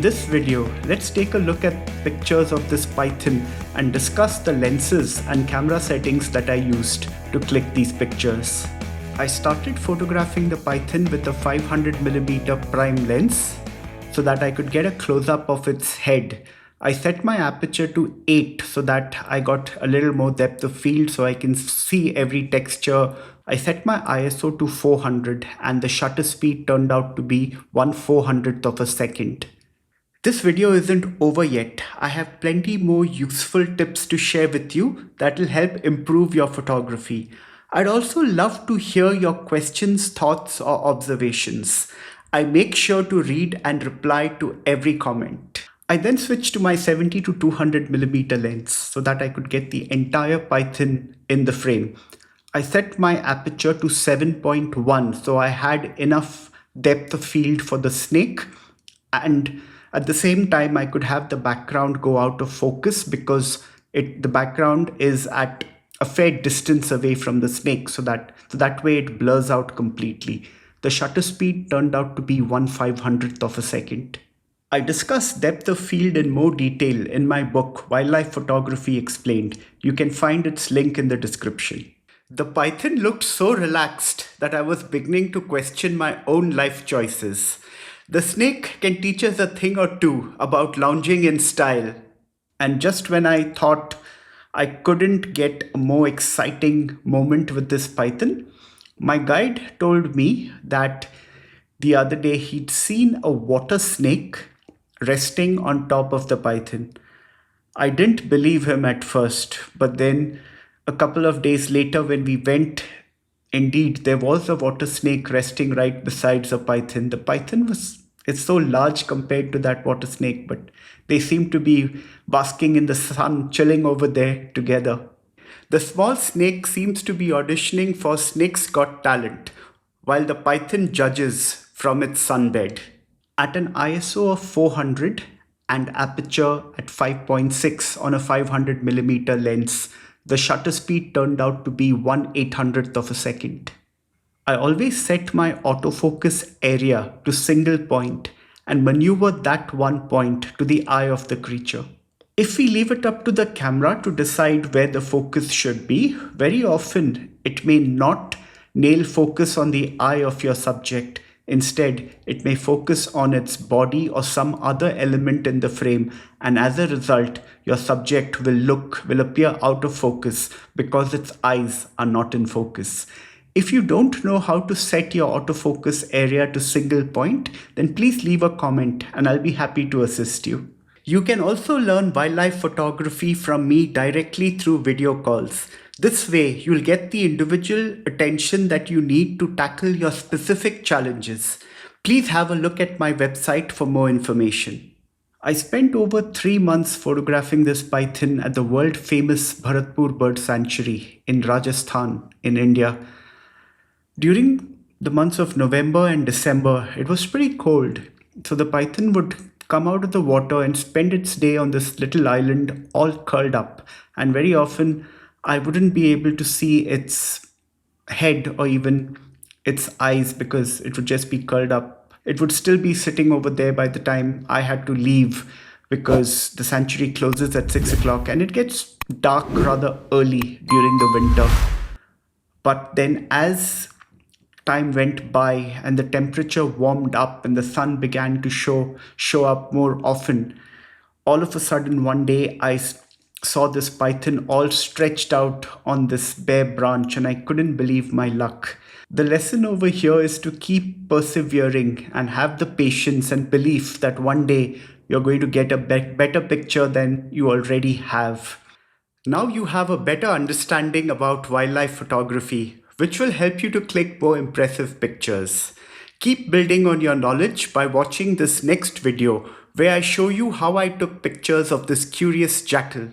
this video, let's take a look at pictures of this python and discuss the lenses and camera settings that I used to click these pictures. I started photographing the python with a 500mm prime lens so that I could get a close-up of its head. I set my aperture to 8 so that I got a little more depth of field so I can see every texture. I set my ISO to 400 and the shutter speed turned out to be 1/400th of a second. This video isn't over yet. I have plenty more useful tips to share with you that will help improve your photography. I'd also love to hear your questions, thoughts, or observations. I make sure to read and reply to every comment. I then switched to my 70 to 200mm lens so that I could get the entire python in the frame. I set my aperture to 7.1 so I had enough depth of field for the snake, and at the same time I could have the background go out of focus because the background is at a fair distance away from the snake, so that way it blurs out completely. The shutter speed turned out to be 1/500th of a second. I discuss depth of field in more detail in my book, Wildlife Photography Explained. You can find its link in the description. The python looked so relaxed that I was beginning to question my own life choices. The snake can teach us a thing or two about lounging in style. And just when I thought I couldn't get a more exciting moment with this python, my guide told me that the other day he'd seen a water snake resting on top of the python. I didn't believe him at first, but then a couple of days later when we went, indeed there was a water snake resting right beside the python. The python it's so large compared to that water snake, but they seem to be basking in the sun, chilling over there together. The small snake seems to be auditioning for Snake's Got Talent, while the python judges from its sunbed. At an ISO of 400 and aperture at 5.6 on a 500mm lens, the shutter speed turned out to be 1/800th of a second. I always set my autofocus area to single point and maneuver that one point to the eye of the creature. If we leave it up to the camera to decide where the focus should be, very often it may not nail focus on the eye of your subject. Instead, it may focus on its body or some other element in the frame, and as a result, your subject will appear out of focus because its eyes are not in focus. If you don't know how to set your autofocus area to single point, then please leave a comment and I'll be happy to assist you. You can also learn wildlife photography from me directly through video calls. This way, you'll get the individual attention that you need to tackle your specific challenges. Please have a look at my website for more information. I spent over 3 months photographing this python at the world famous Bharatpur Bird Sanctuary in Rajasthan in India. During the months of November and December, it was pretty cold, so the python would come out of the water and spend its day on this little island all curled up, and very often I wouldn't be able to see its head or even its eyes because it would just be curled up. It would still be sitting over there by the time I had to leave because the sanctuary closes at 6 o'clock and it gets dark rather early during the winter. But then as time went by and the temperature warmed up and the sun began to show up more often, all of a sudden one day I saw this python all stretched out on this bare branch and I couldn't believe my luck. The lesson over here is to keep persevering and have the patience and belief that one day you're going to get a better picture than you already have. Now you have a better understanding about wildlife photography, which will help you to click more impressive pictures. Keep building on your knowledge by watching this next video where I show you how I took pictures of this curious jackal.